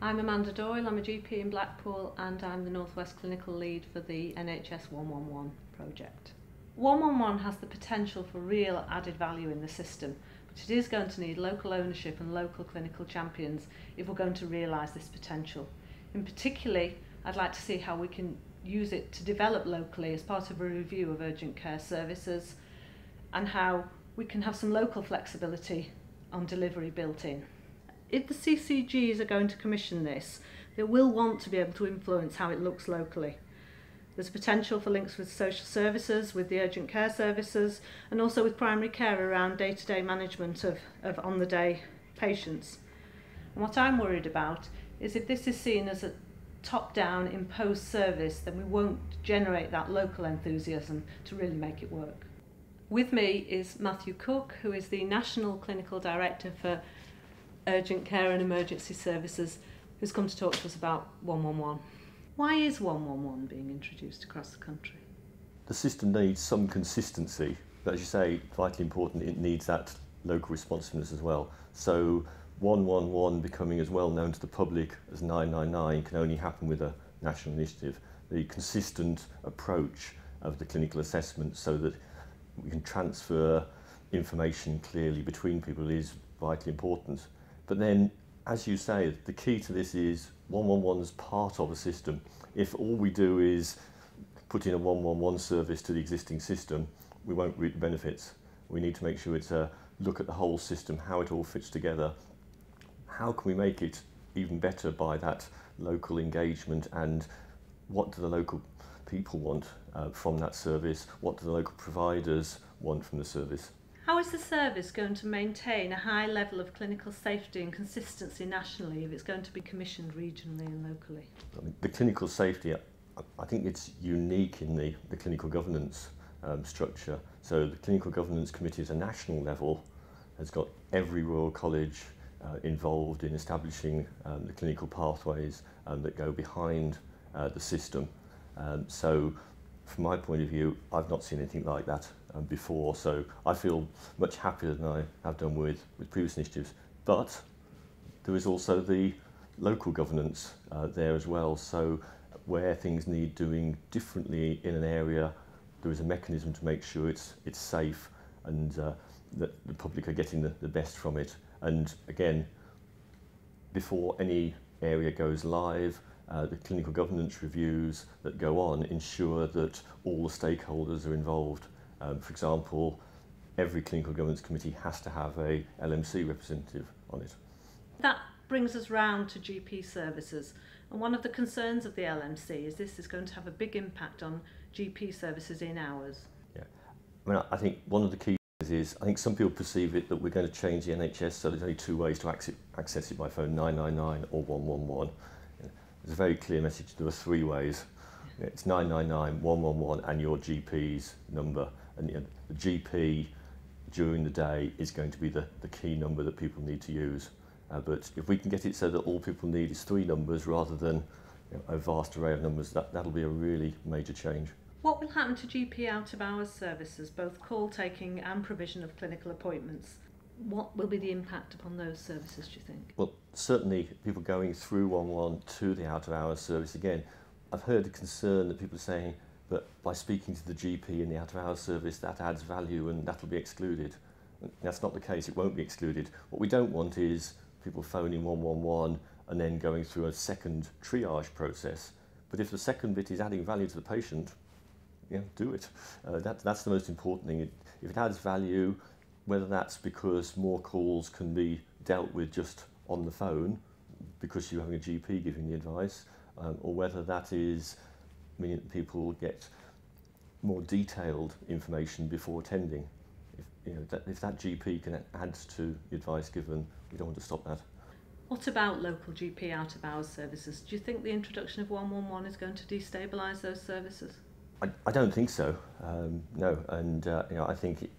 I'm Amanday Doyle, I'm a GP in Blackpool and I'm the North West Clinical Lead for the NHS 111 project. 111 has the potential for real added value in the system, but it is going to need local ownership and local clinical champions if we're going to realise this potential. In particular, I'd like to see how we can use it to develop locally as part of a review of urgent care services and how we can have some local flexibility on delivery built in. If the CCGs are going to commission this, they will want to be able to influence how it looks locally. There's potential for links with social services, with the urgent care services, and also with primary care around day-to-day management of on-the-day patients. And what I'm worried about is if this is seen as a top-down imposed service, then we won't generate that local enthusiasm to really make it work. With me is Matthew Cooke, who is the National Clinical Director for Urgent Care and Emergency Services, who's come to talk to us about 111. Why is 111 being introduced across the country? The system needs some consistency, but as you say, vitally important, it needs that local responsiveness as well. So 111 becoming as well known to the public as 999 can only happen with a national initiative. The consistent approach of the clinical assessment so that we can transfer information clearly between people is vitally important. But then, as you say, the key to this is 111 is part of a system. If all we do is put in a 111 service to the existing system, we won't reap the benefits. We need to make sure it's a look at the whole system, how it all fits together. How can we make it even better by that local engagement, and what do the local people want from that service? What do the local providers want from the service? How is the service going to maintain a high level of clinical safety and consistency nationally if it's going to be commissioned regionally and locally? I mean, the clinical safety, I think it's unique in the clinical governance structure. So the Clinical Governance Committee at a national level has got every Royal College involved in establishing the clinical pathways that go behind the system. So from my point of view, I've not seen anything like that before, so I feel much happier than I have done with previous initiatives. But there is also the local governance there as well, so where things need doing differently in an area, there is a mechanism to make sure it's safe and that the public are getting the best from it. And again, before any area goes live, the clinical governance reviews that go on ensure that all the stakeholders are involved. For example, every clinical governance committee has to have a LMC representative on it. That brings us round to GP services, and one of the concerns of the LMC is this is going to have a big impact on GP services in hours. Yeah, I mean, I think one of the key is I think some people perceive it that we're going to change the NHS so there's only two ways to access it by phone, 999 or 111. There's a very clear message, there are three ways. It's 999, 111 and your GP's number. And the GP during the day is going to be the key number that people need to use. But if we can get it so that all people need is three numbers rather than a vast array of numbers, that'll be a really major change. What will happen to GP out-of-hours services, both call taking and provision of clinical appointments? What will be the impact upon those services, do you think? Well, certainly people going through 111 to the out-of-hours service, again, I've heard a concern that people are saying that by speaking to the GP in the out-of-hours service, that adds value and that'll be excluded. That's not the case, it won't be excluded. What we don't want is people phoning 111 and then going through a second triage process. But if the second bit is adding value to the patient, do it. That's the most important thing. If it adds value, whether that's because more calls can be dealt with just on the phone because you're having a GP giving the advice, or whether that is meaning that people get more detailed information before attending. If that GP can add to the advice given, we don't want to stop that. What about local GP out-of-hours services? Do you think the introduction of 111 is going to destabilise those services? I don't think so, no, and I think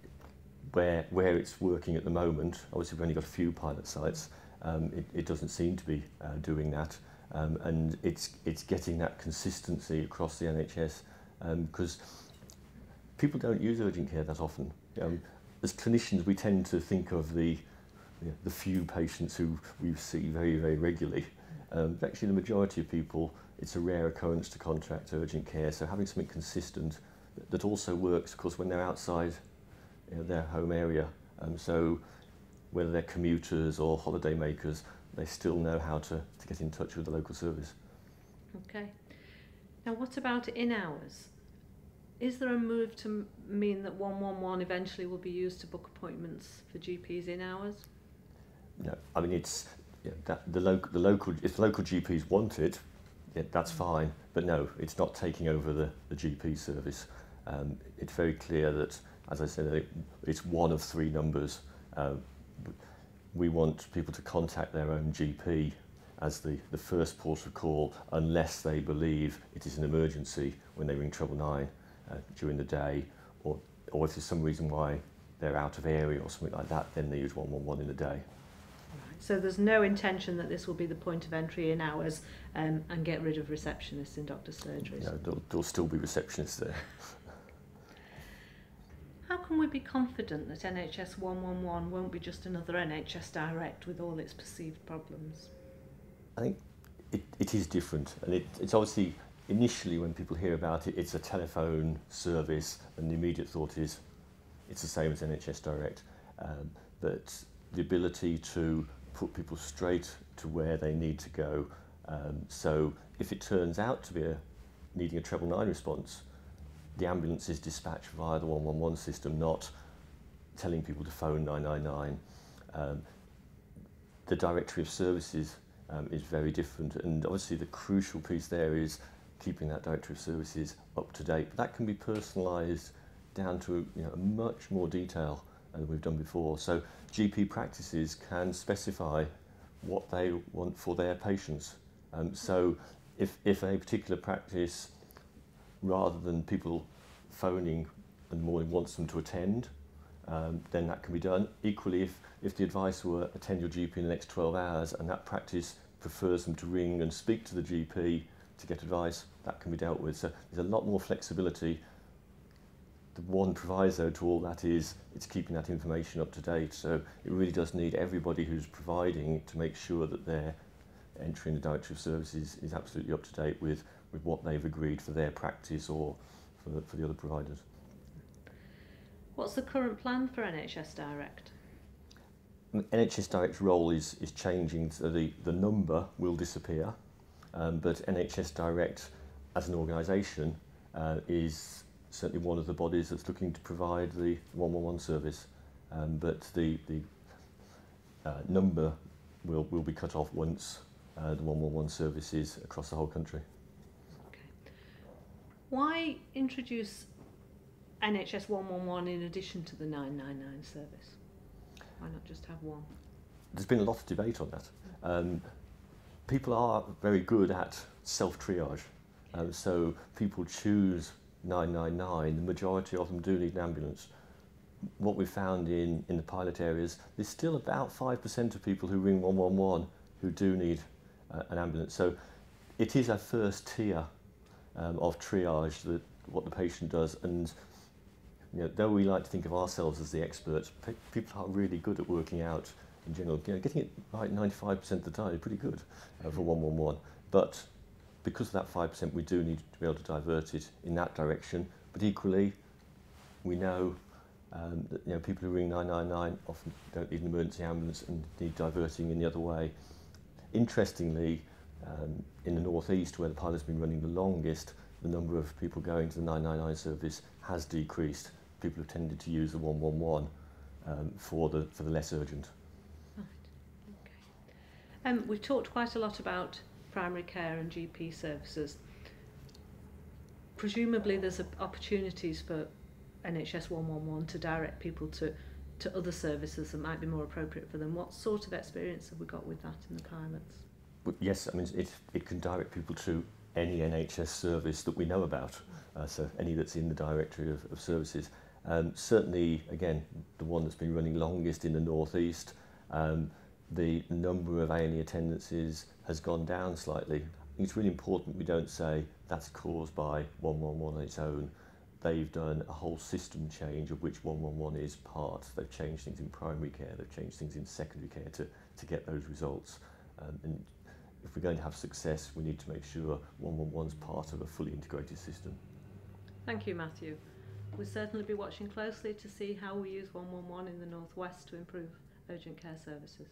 where it's working at the moment, obviously we've only got a few pilot sites, it doesn't seem to be doing that, and it's getting that consistency across the NHS, because people don't use urgent care that often. As clinicians, we tend to think of the few patients who we see very, very regularly, But actually the majority of people, it's a rare occurrence to contact urgent care, so having something consistent that also works, of course, when they're outside their home area. So whether they're commuters or holiday makers, they still know how to get in touch with the local service. Okay. Now what about in hours? Is there a move to mean that 111 eventually will be used to book appointments for GPs in hours? No, I mean it's the local if local GPs want it, that's fine. But no, it's not taking over the GP service. It's very clear that, as I said, it's one of three numbers. We want people to contact their own GP as the first port of call, unless they believe it is an emergency when they ring 999 during the day, or if there's some reason why they're out of area or something like that, then they use 111 in the day. So there's no intention that this will be the point of entry in hours and get rid of receptionists in doctor surgeries? No, there'll still be receptionists there. How can we be confident that NHS 111 won't be just another NHS Direct with all its perceived problems? I think it is different, and it's obviously, initially when people hear about it, it's a telephone service, and the immediate thought is it's the same as NHS Direct. But the ability to put people straight to where they need to go. So if it turns out to be needing a 999 response, the ambulance is dispatched via the 111 system, not telling people to phone 999. The directory of services is very different, and obviously the crucial piece there is keeping that directory of services up to date. But that can be personalised down to a much more detail than we've done before. So GP practices can specify what they want for their patients. So if a particular practice, rather than people phoning in the morning, wants them to attend, then that can be done. Equally, if the advice were attend your GP in the next 12 hours and that practice prefers them to ring and speak to the GP to get advice, that can be dealt with. So there's a lot more flexibility. The one proviso to all that is it's keeping that information up to date. So it really does need everybody who's providing to make sure that they're entering the directory of services is absolutely up to date with what they've agreed for their practice or for the other providers. What's the current plan for NHS Direct? NHS Direct's role is changing, so the number will disappear, but NHS Direct as an organisation is certainly one of the bodies that's looking to provide the 111 service, but the number will be cut off once the 111 service is across the whole country. Okay. Why introduce NHS 111 in addition to the 999 service? Why not just have one? There's been a lot of debate on that. People are very good at self-triage, so people choose 999. The majority of them do need an ambulance. What we found in the pilot areas, there's still about 5% of people who ring 111 who do need an ambulance. So it is our first tier of triage, that what the patient does. And though we like to think of ourselves as the experts, people are really good at working out in general. Getting it right 95% of the time is pretty good for 111. But because of that 5%, we do need to be able to divert it in that direction. But equally, we know that people who ring 999 often don't need an emergency ambulance and need diverting in the other way. Interestingly, in the North East, where the pilot's been running the longest, the number of people going to the 999 service has decreased. People have tended to use the 111 for the less urgent. Right. Okay. We've talked quite a lot about primary care and GP services. Presumably there's opportunities for NHS 111 to direct people to other services that might be more appropriate for them. What sort of experience have we got with that in the pilots? Yes, I mean it can direct people to any NHS service that we know about, so any that's in the directory of services. Certainly, again, the one that's been running longest in the North East, the number of A&E attendances has gone down slightly. I think it's really important we don't say that's caused by 111 on its own. They've done a whole system change of which 111 is part. They've changed things in primary care, they've changed things in secondary care to get those results. And if we're going to have success, we need to make sure 111 is part of a fully integrated system. Thank you, Matthew. We'll certainly be watching closely to see how we use 111 in the North West to improve urgent care services.